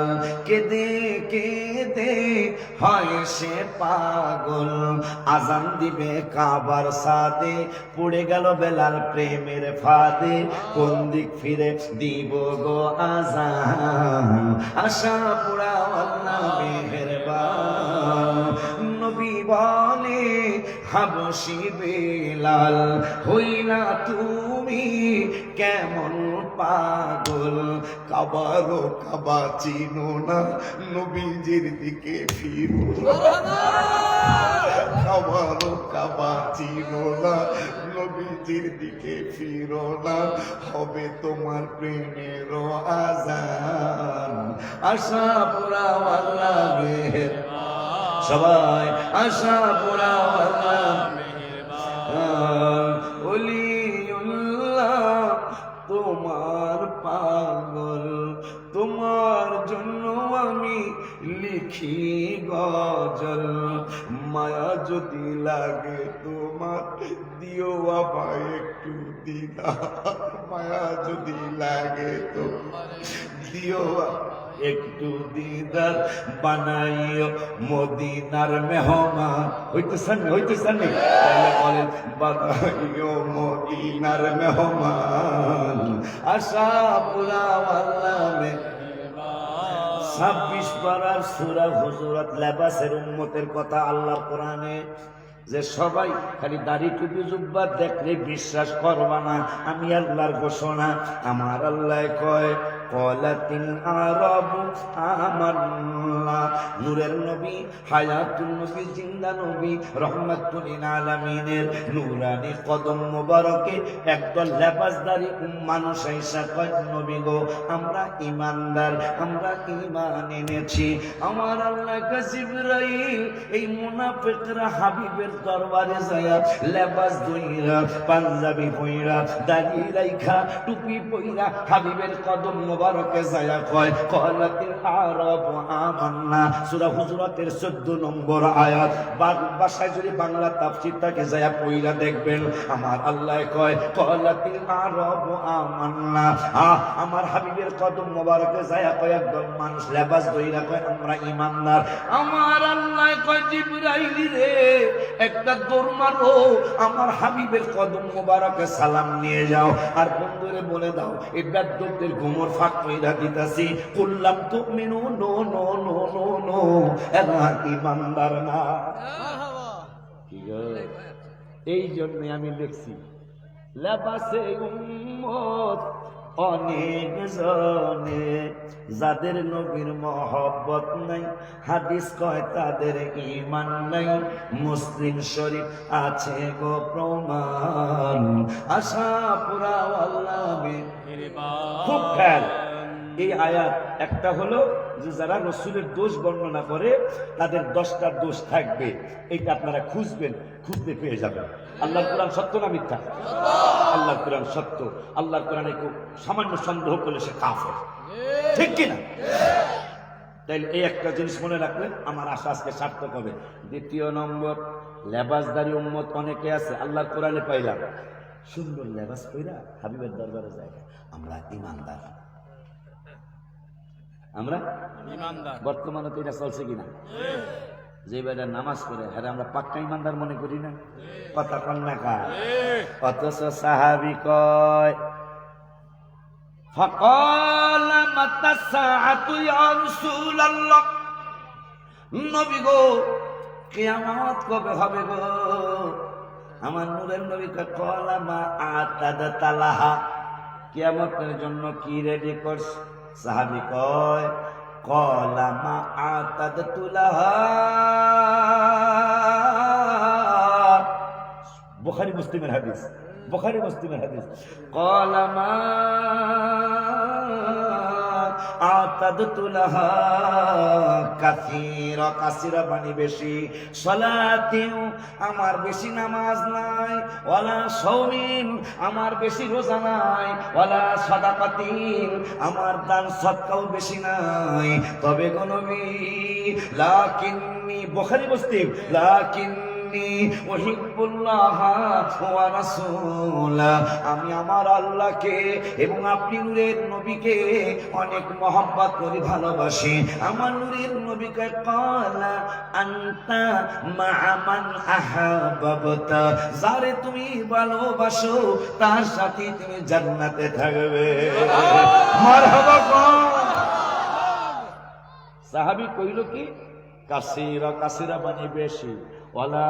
কেঁদে কেঁদে হয় সে পাগল আজান দিবে কাবার সাদে পড়ে গেল বেলাল প্রেমের ফাঁদে কোন দিক ফিরে দিব গো আজান আশা পুরা আল্লাহ মেহেরবান নবী বলে হাবশি বেলাল হইলা তুমি কেমন পাগল কাবারো কাবা চিনো না নবীজির দিকে ফিরো কাবারো কাবা চিনো না নবীজির দিকে ফিরো না হবে তোমার প্রেমের আজান আশা পুরা আল্লাহ মেহেরবান সবাই আশা পুরা আল্লাহ মেহেরবান ওলিউল্লাহ তোমার পাগল তোমার জন্য আমি লিখি গজল মায়া যদি লাগে তোমার দিও আমায় একটু দিদার মায়া যদি লাগে তোমার দিও একটু দিদার বানাইও মদিনার মেহমান হইতেছেন তাহলে বলেন বানাইও মদিনার মেহমান আশা পুরা আল্লাহ মেহেরবান 26 পারার সূরা হুজুরাত লেবাসের উম্মতের কথা আল্লাহর কোরআনে যে সবাই খালি দাড়ি টুপি জুব্বা দেখলে বিশ্বাস করবা না আমি আল্লাহর ঘোষণা আমার আল্লাহ কয় কলাতিল আরাবু আমান্না নূরের নবী হায়াতুন নবী জিন্দা নবী রাহমাতুল লিল আলামিনের নূরানি কদম মোবারকে একদল লেবাসদারি মানুষ আইসা কয় নবী গো আমরা ঈমানদার আমরা ঈমান এনেছি আমার আল্লাহ কা জিবরাইল এই মুনাফিকরা হাবিবের দরবারে যায় লেবাস দইরা পাঞ্জাবি পইরা দাড়ি রাইখা টুপি পইরা হাবিবের কদম মোবারকে যায় কয় কলাতিল আরাব আমান্না সূরা হুজুরাতের 14 নম্বর আয়াত ভাষায় যদি বাংলা তাফসীর থাকে যায় পইরা দেখবেন আমার আল্লাহ কয় কলাতিল আরাব আমান্না আমার হাবিবের কদম মোবারকে যায় কয় একদল মানুষ লেবাস দইরা কয় আমরা ঈমানদার আমার আল্লাহ কয় জিবরাইল রে একটা দৌড় মারো আমার হাবিবের কদম মোবারকে সালাম নিয়ে যাও আর বন্ধুরে বলে দাও এই বেদ্যদের ঘুমর ফাঁক কইরা দিতাছি কুল্লাম তুমিনু no no no no no এরা ঈমানদার না এই জন্য আমি লিখছি লেবাসে উম্মত অনেক জনে যাদের নবীর মহব্বত নাই হাদিস কয় তাদের ঈমান নাই মুসলিম শরীফ আছে গো প্রমাণ আশা পুরা আল্লাহ মেহেরবান খুব খেয়াল এই আয়াত একটা হলো যে যারা রাসূলের দোষ বর্ণনা করে তাদের 10টা দোষ থাকবে এইটা আপনারা খুঁজবেন খুঁজতে পেয়ে যাবেন আল্লাহর কোরআন সত্য না মিথ্যা আল্লাহর কোরআন সত্য আল্লাহর কোরআনে কেউ সামান্য সন্দেহ করলে সে কাফের ঠিক কি না তাইলে এই একটা জিনিস মনে রাখলেন আমার আশা আজকে সার্থক হবে দ্বিতীয় নম্বর লেবাসদারি উম্মত অনেকে আছে আল্লাহর কোরআনে পাইলাম সুন্দর লেবাস পইরা হাবিবের দরবারে যায় আমরা ঈমানদার আমরা ঈমানদার বর্তমানে তো এটা চলছে কিনা যে বেটা নামাজ পড়ে হ্যাঁ আমরা পাক্কা ঈমানদার মনে করি না কথা কন না কা অথচ সাহাবী কয় فقال متى الساعة يا رسول الله নবী গো কিয়ামত কবে হবে গো? আমার নূরের নবী কয় ক্বালা মা আতাদাতা লাহা, কিয়ামতের জন্য কি রেডি করছ? সাহাবী কয় ক্বালা মা আতাদাতু লাহা। বুখারী মুসলিমের হাদিস, বুখারী মুসলিমের হাদিস। ক্বালা মা আতাদতু লাহা কাসীরা, কাসীরা মানে বেশি, সালাতিও আমার বেশি নামাজ নাই, ওয়ালা সাওমিন আমার বেশি রোজা নাই, ওয়ালা সাদাকাতিন আমার দান সদকাও বেশি নাই। তবে গো নবী লাকিন্নী, বুখারী মুসলিম, লাকিন্নী আমি আমার আল্লাহকে এবং আপনি নূরের নবীকে অনেক মহব্বত করি, ভালোবাসি। আমার নূরের নবীকে ক্বালা আনতা মা'a মান আহাব্বাতা, যারে তুমি ভালোবাসো তার সাথে তুমি জান্নাতে থাকবে। মারহাবা। সাহাবী কইল কি কাসীরা, কাসীরা মানে বেশি, ওয়ালা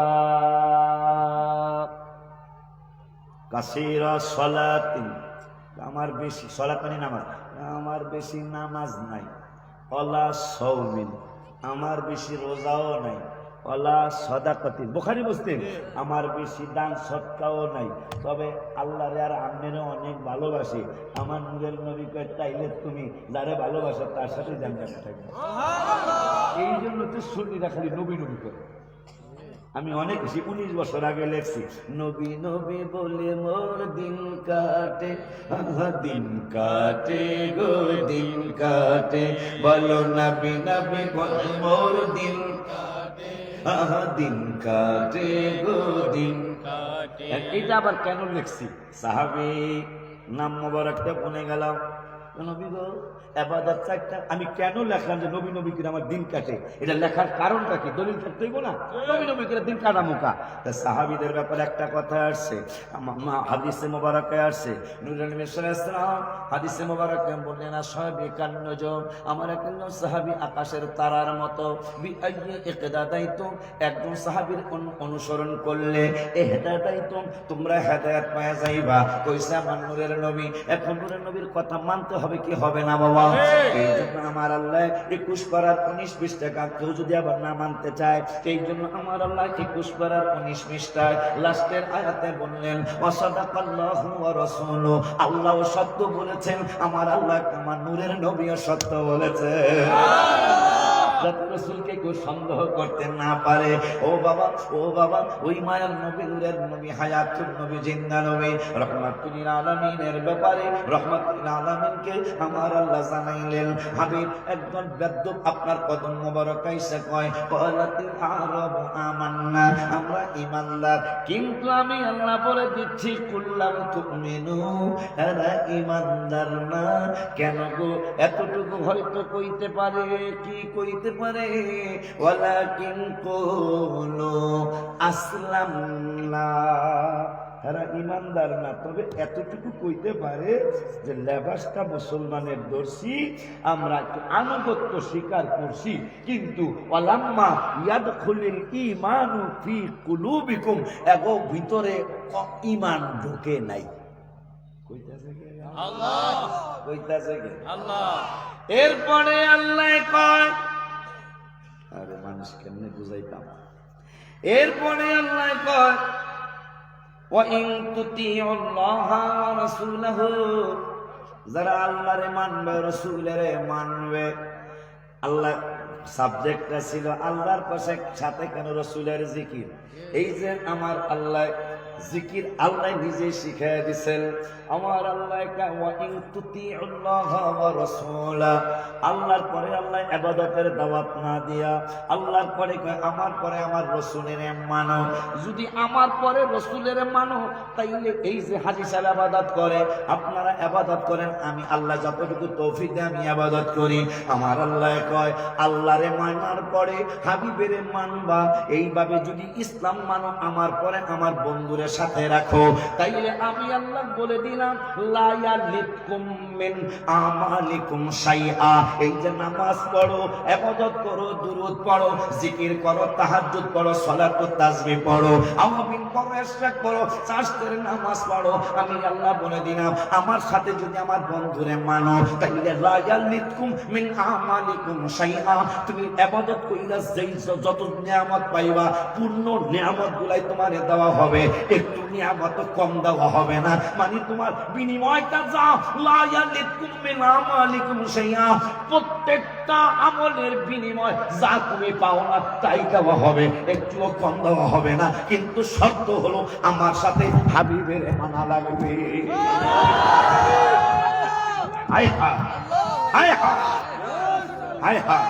কাসীরা সালাতিন আমার বেশি, সালাত মানে নামাজ, আমার বেশি নামাজ নাই, ওয়ালা সাওমিন আমার বেশি রোজাও নাই, ওয়ালা সাদাকাতিন বুখারী মুসলিম আমার বেশি দান সদকাও নাই। তবে আল্লাহর আর আম্মেরও অনেক ভালোবাসি। আমার নূরের নবী কয় তাইলে তুমি যারে ভালোবাসো তার সাথে জান্নাতে থাকবে। এই জন্য তো সুন্নিরা খালি নবী নবী করে। আমি অনেক বেশি 19 বছর আগে লেখছি, নবী নবী বলে মোর দিন কাটে, দিন কাটে গো দিন কাটে, বলো নবী নবী বলে মোর দিন কাটে, দিন কাটে গো দিন কাটে। এটা আবার কেন লিখছি? সাহাবী নাম মোবারকটা বনে গেলাম, নবী গো ইবাদত চাইটা আমি কেন লেখলাম যে নবী নবী করে আমার দিন কাটে? এটা লেখার কারণটা কি? দলিল থাকতে হইব না? নবী নবী করে দিন কাটা মুখা। তা সাহাবীদের ব্যাপারে একটা কথা আসছে, হাদিসে মোবারকে আসছে, নূরুল নবী সাল্লাল্লাহু আলাইহি ওয়াসাল্লাম হাদিসে মোবারকে বললেন আসহাবী কান্নজম, আমার একজন সাহাবী আকাশের তারার মতো, বিআইয়ি ইকতাদাইতুম একজন সাহাবীর অনুসরণ করলে ইহতাদাইতুম তোমরা হেদায়েত পাওয়া যাইবা। কইছে আমার নূরের নবী। এখন নূরের নবীর কথা মানতে হবে কি হবে না বাবা? এই জন্য আমার আল্লাহ 21 পারার 19 পৃষ্ঠা, কেউ যদি আবার না মানতে চায় এই জন্য আমার আল্লাহ 21 পারার 19 পৃষ্ঠায় লাস্টের আয়াতে বললেন ওয়াসাদাকাল্লাহু ওয়া রাসূলুহু, আল্লাহ সত্য বলেছেন, আমার আল্লাহ আমার নূরের নবীও সত্য বলেছে। যাতে রাসূলকে কেউ সন্দেহ করতে না পারে। ও বাবা ওই মায়ার নবী, নূরের নবী, হায়াতুন নবী, জিন্দা নবী, রাহমাতুল আলামিনের ব্যাপারে রাহমাতুল আলামিনকে আমার আল্লাহ জানাইলেন। হাবিব একজন বেদ্যপ আপনার কদম মোবারক আইসা কয় ক্বালাতিল আরাবু আমান্না, আমরা ঈমানদার, কিন্তু আমি আল্লাহ বলে দিচ্ছি কুল্লাম তুমিনু, এরা ঈমানদার না। কেন গো? এতটুকু হয়তো কইতে পারে, কি কইতে পারে? ওয়ালাকিন কুলু আসলামনা, তারা ইমানদার না, তবে এতটুকু কইতে পারে যে লেবাসটা মুসলমানের দর্শি, আমরা একটু আনুগত্য স্বীকার করছি, কিন্তু ওয়ালাম্মা ইয়াদখুলুল ঈমানু ফি কুলুবিকুম, এগো ভিতরে ঈমান ঢোকে নাই। কইতাছে কে? আল্লাহ। কইতাছে কে? আল্লাহ। এরপরে আল্লাহ কয়, আরে মানুষ কেমনে বুঝাইতাম? এরপরে আল্লাহ কয় ওয়াইন তুতিউল্লাহা ওয়া রাসূলাহু, যারা আল্লাহরে মানবে রাসূলেরে মানবে। আল্লাহ সাবজেক্টটা ছিল আল্লাহর পাশে সাথে কেন রাসূলের জিকির। এই যে আমার আল্লাহ জিকির আল্লাহ নিজে শিখাইয়া দিয়েছেন। আমার আল্লাহ ওয়াইন তুতিউল্লাহা ওয়া রাসূলা, আল্লাহর পরে আল্লাহ ইবাদতের দাওয়াত না দিয়া আল্লাহর পরে কয় আমার পরে আমার রাসূলের মানো। যদি আমার পরে রাসূলের মানো তাইলে এই যে হাজী সাহেব ইবাদত করে, আপনারা ইবাদত করেন, আমি আল্লাহ যতটুকু তৌফিক দেয় আমি ইবাদত করি। আমার আল্লাহ কয় আল্লাহরে মানার পরে হাবিবের মানবা। এইভাবে যদি ইসলাম মানো, আমার পরে আমার বন্ধুরে করে সাথে রাখো। তাইলে আমি আল্লাহ বলে দিলাম লা ইয়ালিকুম মিন আমালিকুম শাইআ। এই যে নামাজ পড়ো, ইবাদত করো, দুরূদ পড়ো, জিকির করো, তাহাজ্জুদ পড়ো, সালাত ও তাসবিহ পড়ো, আওয়ামিন করো, ইশরাক করো, চাষের নামাজ পড়ো, আমি আল্লাহ বলে দিলাম আমার সাথে যদি আমার বন্ধুরে মানো তাইলে লা ইয়ালিকুম মিন আমালিকুম শাইআ। তুমি ইবাদত কইরা যেই যত নিয়ামত পাইবা পূর্ণ নিয়ামতগুলাই তোমারে দেওয়া হবে, একটু নিয়ামত কম দেওয়া হবে না। মানে তোমার বিনিময়টা যা লা ইয়ালিকুম মিন আমালিকুম শাইআ, প্রত্যেকটা আমলের বিনিময় যা তুমি পাও না তাই দেওয়া হবে, একটুও কম দেওয়া হবে না। কিন্তু শর্ত হলো আমার সাথে হাবিবের মানা লাগবে। হায় হায় হায় হায় হায় হায়।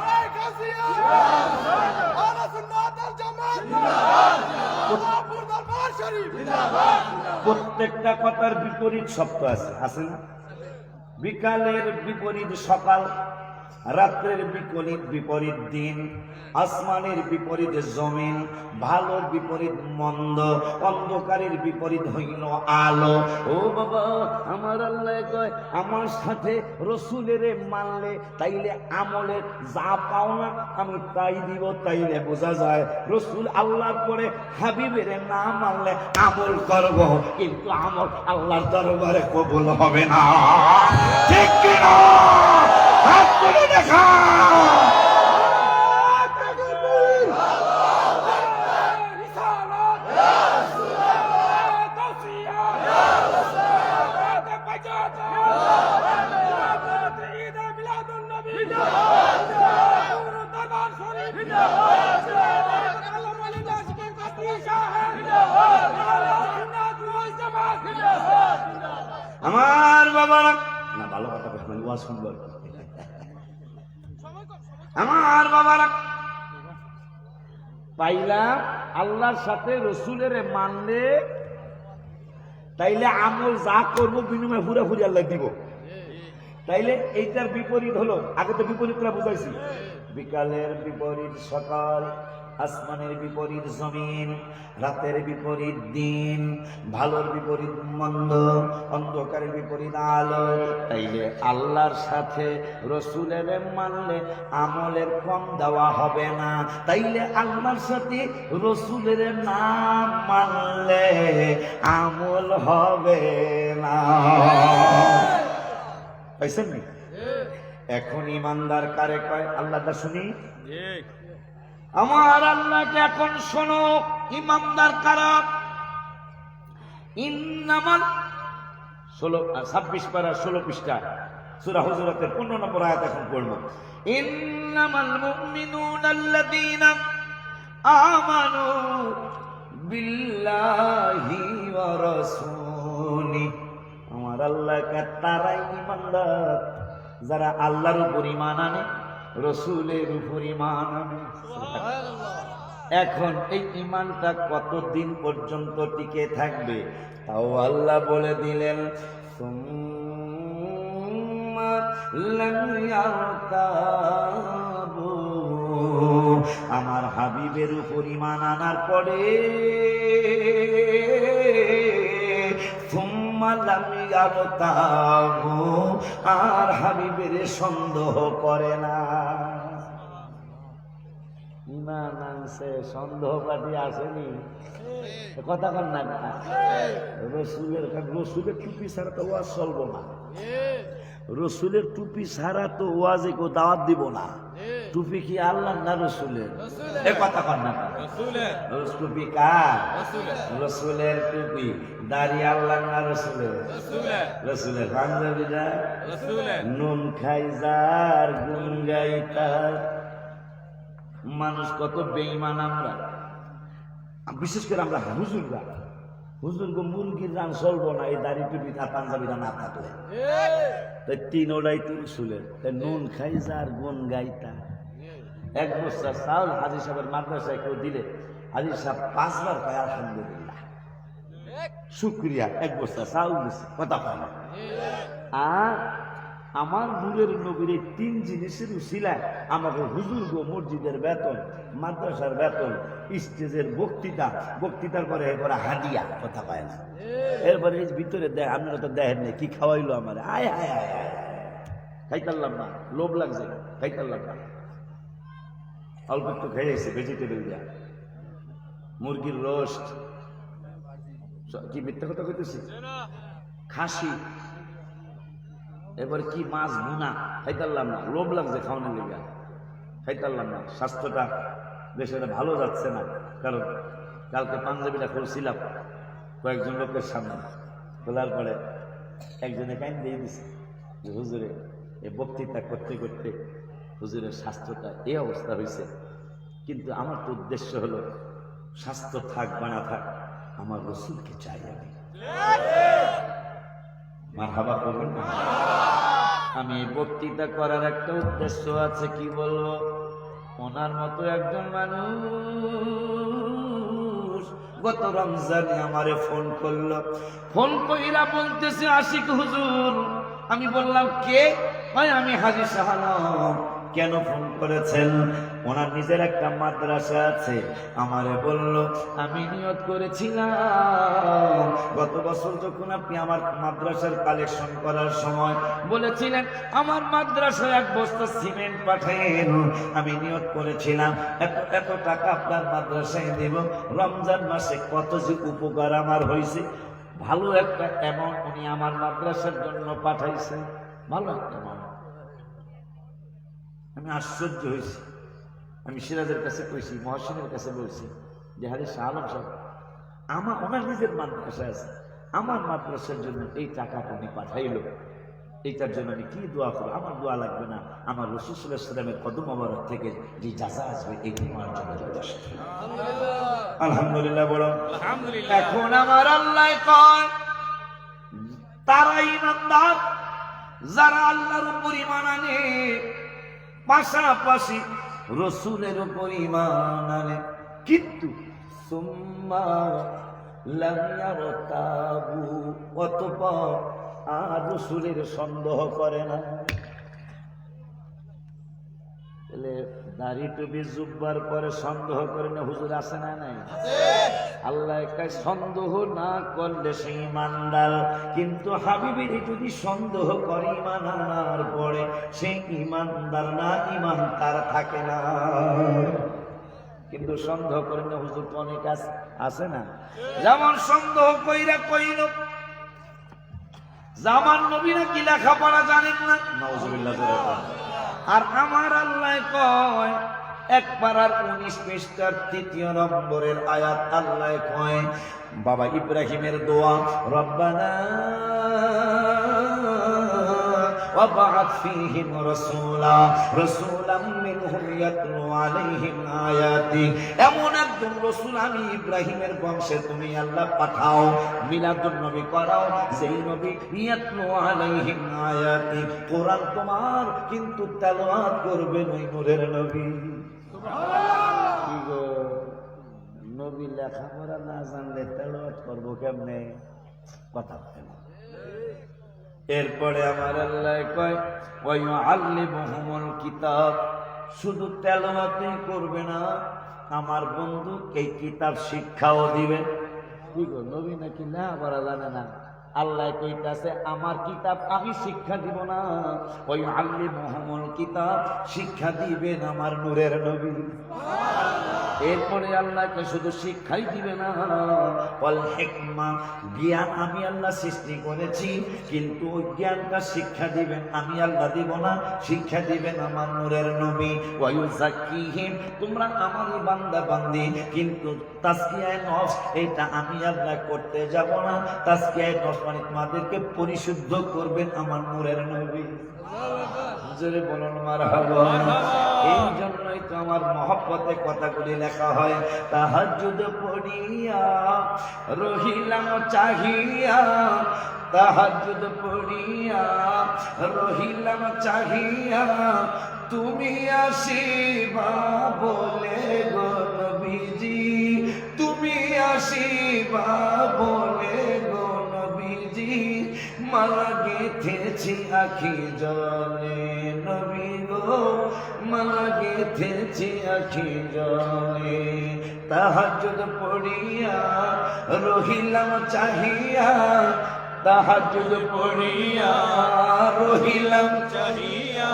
প্রত্যেকটা কথার বিপরীত শব্দ আছে, আছে না? বিকালের বিপরীত সকাল, রাত্রের বিপরীত বিপরীত দিন, আসমানের বিপরীত জমিন, ভালোর বিপরীত মন্দ, অন্ধকারের বিপরীত হইল আলো। ও বাবা, আমার আল্লাহ কয় আমার সাথে রসুলের মানলে তাইলে আমলের যা পাও না আমি তাই দিব। তাইলে বোঝা যায় রসুল আল্লাহর পরে হাবিবের না মানলে আমল করব, কিন্তু আমল আল্লাহর দরবারে কবুল হবে না। ঠিক কিনা? হাত তুলে দেখা। আমার বাবারা না ভালো কথা বলবেন, ওয়াজ শুনবেন। আমার বাবারা পাইলাম আল্লাহর সাথে রসুলের মানলে তাইলে আমল যা করবো বিনিময় পুরা ফুরি আল্লাহ দিব। তাইলে এইটার বিপরীত হলো, আগে তো বিপরীতটা বুঝাইছি, বিকালের বিপরীত সকাল, আসমানের বিপরীত জমিন, রাতের বিপরীত দিন, ভালোর বিপরীত মন্দ, অন্ধকারের বিপরীত আলো। তাইলে আল্লাহর সাথে রসুলের মানলে আমলের কম দেওয়া হবে না। তাইলে আল্লাহর সাথে রসুলের না মানলে আমল হবে না। পাইছেন নি? এখন ইমানদার কারে কয়? আল্লাহটা শুনি। আমার আল্লাহকে এখন শোনো, ইমানদার কারা? ইন্নামাল 26 পারা 16 পৃষ্ঠা সূরা হুজুরাতের 15 নম্বর আয়াত এখন পড়ব। ইন্নামাল মুমিনুনা আল্লাযীনা আমানু বিল্লাহি ওয়া রাসূলিহি। আমার আল্লাহকে তারাই ইমানদার যারা আল্লাহর উপর ঈমান আনে, রসুলের উপর ঈমান আনে। এখন এই ঈমানটা কতদিন পর্যন্ত টিকে থাকবে তাও আল্লাহ বলে দিলেন, সুম্মা লাম ইয়ারতাবু। আমার হাবিবের উপর ঈমান আনার পরে আর হাবিবের সন্দেহ করে না। ঈমান আনছে, সন্দেহ পাতি আসেনি, কথা কন না। রসুলের টুপি ছাড়া তো ওয়াজ চলবো না, রসুলের টুপি ছাড়া তো ওয়াজে কেউ দাওয়াত দিব না। টুপি কি আল্লাহ না রসুলের? কথা কন না। টুপি কার? রসুলের টুপি। দাড়ি আল্লাহ না রসুলের? রসুলের। পাঞ্জাবিরা নুন খাই যার গুন গাই তার। মানুষ কত বেঈমান আমরা, বিশেষ করে আমরা হুজুররা। হুজুর গো মুরগির রান চলবো না এই দাড়ি টুপি আর পাঞ্জাবিরা না থাকলে। তাই তিন ওটাই তো রসুলের। তাই নুন খাই যার গুন গাই তার। এক বস্তা চাউল হাজির সাহেবের মাদ্রাসায় কেউ দিলে হাজির সাহেব 5 বার পায় আলহামদুলিল্লাহ, শুক্রিয়া। এক বস্তা চাউল দিচ্ছে, কথা কয় না। আর আমার নূরের নবীর এই 3 জিনিসের উসিলায় আমাকে হুজুর গো মসজিদের বেতন, মাদ্রাসার বেতন, স্টেজের বক্তৃতার পরে এরপরে হাদিয়া কথা পায় না। এরপরে এই ভিতরে দেয়, আপনারা তো দেখেন না কি খাওয়াইলো আমার, আয় আয় আয় আয় খাইতারলাম না, লোভ লাগছে খাইতারলাম না, অল্প একটু খাইয়েছে ভেজিটেবল দিয়া, মুরগির রোস্ট, কি মিথ্যা কথা কইতেছি, খাসি, এবার কি মাছ ভুনা খাইতারলাম না, লোভ লাগছে খাওয়ানোর লেগে খাইতারলাম না। স্বাস্থ্যটা বেশ একটা ভালো যাচ্ছে না, কারণ কালকে পাঞ্জাবিটা খুলছিলাম কয়েকজন লোকের সামনে, খোলার পরে একজনে কাইন দিয়ে দিছে যে হুজুরে এই বক্তৃতা করতে করতে হুজুরের স্বাস্থ্যটা এই অবস্থা হয়েছে, কিন্তু আমার তো উদ্দেশ্য হলো স্বাস্থ্য থাক বা না থাক আমার রসুলকে চাই আমি। মারহাবা করবেন না? আমি বক্তৃতা করার একটা উদ্দেশ্য আছে, কি বলবো, ওনার মতো একজন মানুষ গত রমজানে আমারে ফোন করলো, ফোন কইরা বলতেছে আশিক হুজুর। আমি বললাম কে? ভাই আমি হাজী শাহ আলম। কেন ফোন করেছেন? ওনার নিজের একটা মাদ্রাসা আছে, আমারে বলল আমি নিয়ত করেছিলাম গত বছর যখন আপনি আমার মাদ্রাসার কালেকশন করার সময় বলেছিলেন আমার মাদ্রাসায় 1 বস্তা সিমেন্ট পাঠাইন, আমি নিয়ত করেছিলাম এত টাকা আপনার মাদ্রাসায় দেব। রমজান মাসে কত যে উপকার আমার হয়েছে, ভালো একটা অ্যামাউন্ট উনি আমার মাদ্রাসার জন্য পাঠাইছেন, ভালো একটা অ্যামাউন্ট। আমি আশ্চর্য হয়েছি। আমি সিরাজের কাছে কইছি, মহসিনের কাছে বলছি যে হাজী শাহ আলম সাহেব, ওনার নিজের মাদ্রাসা আছে, আমার মাদ্রাসার জন্য এই টাকাটা উনি পাঠাইলো, এইটার জন্য আমি কি দোয়া করবো? আমার দোয়া লাগবে না, আমার রাসূল সাল্লাল্লাহু আলাইহি ওয়াসাল্লামের কদম মোবারক থেকে যে জাযা আসবে এই তোমার জন্য যথেষ্ট। আলহামদুলিল্লাহ বলো আলহামদুলিল্লাহ। এখন আমার আল্লাহ কয় তারা ঈমানদার যারা আল্লাহর উপর ঈমান আনে, পাশাপাশি রসুলের উপর ঈমান আনে, কিন্তু সুম্মা লাম ইয়ারতাবু, অতঃপর আর রসুলের সন্দেহ করে না। তাহলে দাড়ি টুপি জুব্বার পরে সন্দেহ করে না, হুজুর আছে না নাই? আল্লাহ কয় সন্দেহ না করলে সে ঈমানদার, কিন্তু হাবিবের যদি সন্দেহ করে ঈমান আনার পরে সে ঈমানদার না, ঈমান তার থাকে না। কিন্তু সন্দেহ করে না হুজুর তো অনেক আছে না, যেমন সন্দেহ কইরা কইল জামান নবী নাকি লেখাপড়া জানেন না, নাউজুবিল্লাহ। আর আমার আল্লাহ কয় 1 পারার 19 পৃষ্ঠার 3 নম্বরের আয়াত, আল্লাহ কয় বাবা ইব্রাহিমের দোয়া, রব্বানা ওয়াবআথ ফীহিম রাসূলাম মিনহুম ইয়াতলু আলাইহিম আয়াতি। এমন একজন রাসূল আমি ইব্রাহিমের বংশে তুমি আল্লাহ পাঠাও, মিলাদুন নবী করাও, যেই নবী ইয়াতলু আলাইহিম আয়াতি, কোরআন তোমার কিন্তু তেলাওয়াত করবেন ওই নূরের নবী। সুবহানাল্লাহ। নবী লেখাপড়া না জানলে তেলাওয়াত করবো কেমনে? কথা বলে না। এরপরে আমার আল্লাহ কয় ওয়ায়ুআল্লিমুহুমুল কিতাব, শুধু তেলাওয়াতই করবে না, আমার বন্ধু এই কিতাব শিক্ষাও দিবেন। কি গো নবী নাকি লেখাপড়া জানে না? আল্লাহ কইতাছে আমার কিতাব আমি শিক্ষা দিব না, ওয়ায়ুআল্লিমুহুমুল কিতাব শিক্ষা দিবেন আমার নূরের নবী। এরপরে আল্লাহকে শুধু শিক্ষাই দিবে না, ওয়াল হিকমা, জ্ঞান আমি আল্লাহ সৃষ্টি করেছি, কিন্তু ওই জ্ঞানটা শিক্ষা দিবেন আমি আল্লাহ দিব না, শিক্ষা দিবেন আমার নূরের নবী। ওয়ায়ুযাক্কিহিম, তোমরা আমারই বান্দা বান্দি, কিন্তু তাজকিয়ায়ে নফস এটা আমি আল্লাহ করতে যাব না। তাজকিয়ায়ে নফস মানে তোমাদেরকে পরিশুদ্ধ করবেন আমার নূরের নবী। জোরে বলুন মারহাবা। এই জন্যই তো আমার মহব্বতে কথাগুলি লেখা হয়, তাহাজ্জুদ পড়িয়া রহিলাম চাহিয়া, তাহাজ্জুদ পড়িয়া রহিলাম চাহিয়া, তুমি আসিবা বলে গো নবীজি, তুমি আসিবা বলে গো নবীজি, মালা গেঁথেছি আখি জলে নবী গো মালা গেঁথেছি আখি জলে তাহাজ্জুদ পড়িয়া রহিলাম চাহিয়া তাহাজ্জুদ পড়িয়া রহিলাম চাহিয়া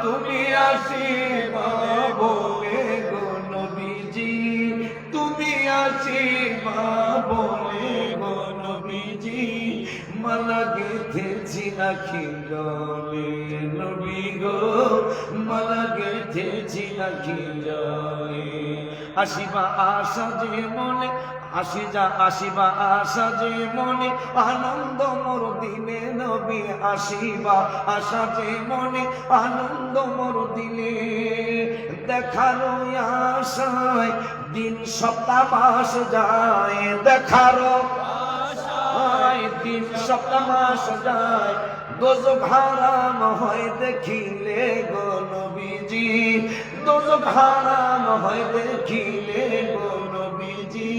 তুমি আসিবা বলে গো নবীজি তুমি আসিবা বলে গো নবীজি মালা গেঁথেছি আখি জলে নবী গো মালা গেঁথেছি আখি জলে আসিবা আশা যে মনে আসিবা আশা যে মনে আনন্দ মোর দিলে নবী আসিবা আশা যে মনে আনন্দ মোর দিলে দেখার আশায় দিন সপ্তাহ মাস যায় দেখার আশায় দিন সপ্তাহ মাস যায় দোজখ হারাম হয় দেখিলে গো নবীজি দোজখ হারাম হয় দেখিলে গো নবীজি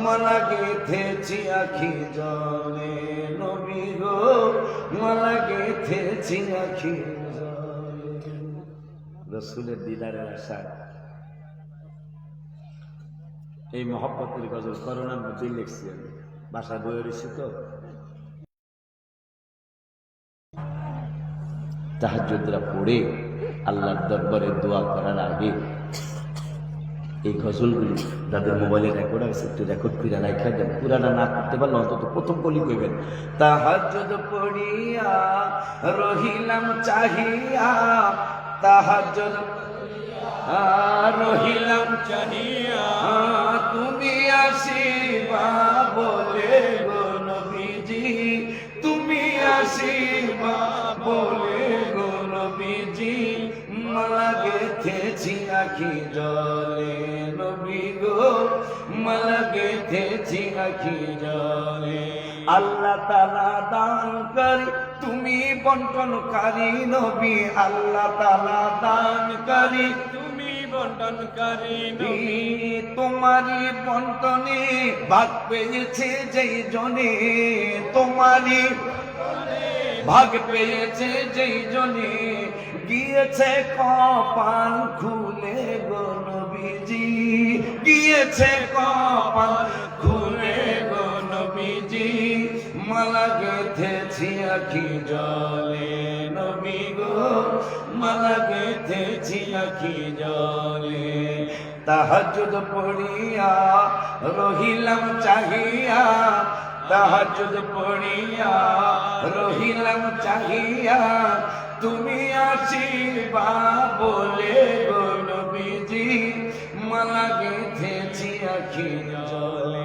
মালা গেঁথেছি আখি জলে নবী গো মালা গেঁথেছি আখি জলে রাসূলের দিদারের আশায় এই মহব্বতের গজল করোনার মধ্যেই লিখছি আমি বাসায় বই রয়েছি তো তাহাজ্জুদরা পড়ে আল্লাহর দরবারে দোয়া করার আগে এই গজলগুলি যাদের মোবাইলে রেকর্ড আছে একটু রেকর্ড করে রাখা দেন পুরানা না করতে পারলে অন্তত প্রথম কলি কইবেন তাহাজ্জুদ পড়িয়া রহিলাম চাহিয়া তাহাজ্জুদ রহিলাম চাহিয়া তুমি আসিবা বলে গো নবীজি তুমি আসিবা বলে গো নবীজি মালা গেঁথেছি আখি জলে নবী গো মালা গেঁথেছি আখি জলে আল্লাহ তাআলা দান করি তুমি বন্টনকারী নবী আল্লাহ তাআলা দান করি তুমি বন্টনকারী নবী তোমারই বন্টনে ভাগ পেয়েছে যেই জনে তোমারই ভাগ পেয়েছে যেই জনে গিয়েছে কপাল খুলে গো নবীজি গিয়েছে কপাল খুলে গো নবীজি মালা গেঁথেছি আখি জলে নবী গো মালা গেঁথেছি আখি জলে তাহাজ্জুদ পড়িয়া রহিলাম চাহিয়া তাহাজ্জুদ পড়িয়া রহিলাম চাহিয়া তুমি আসিবা বলে গো নবীজি মালা গেঁথেছি আখি জলে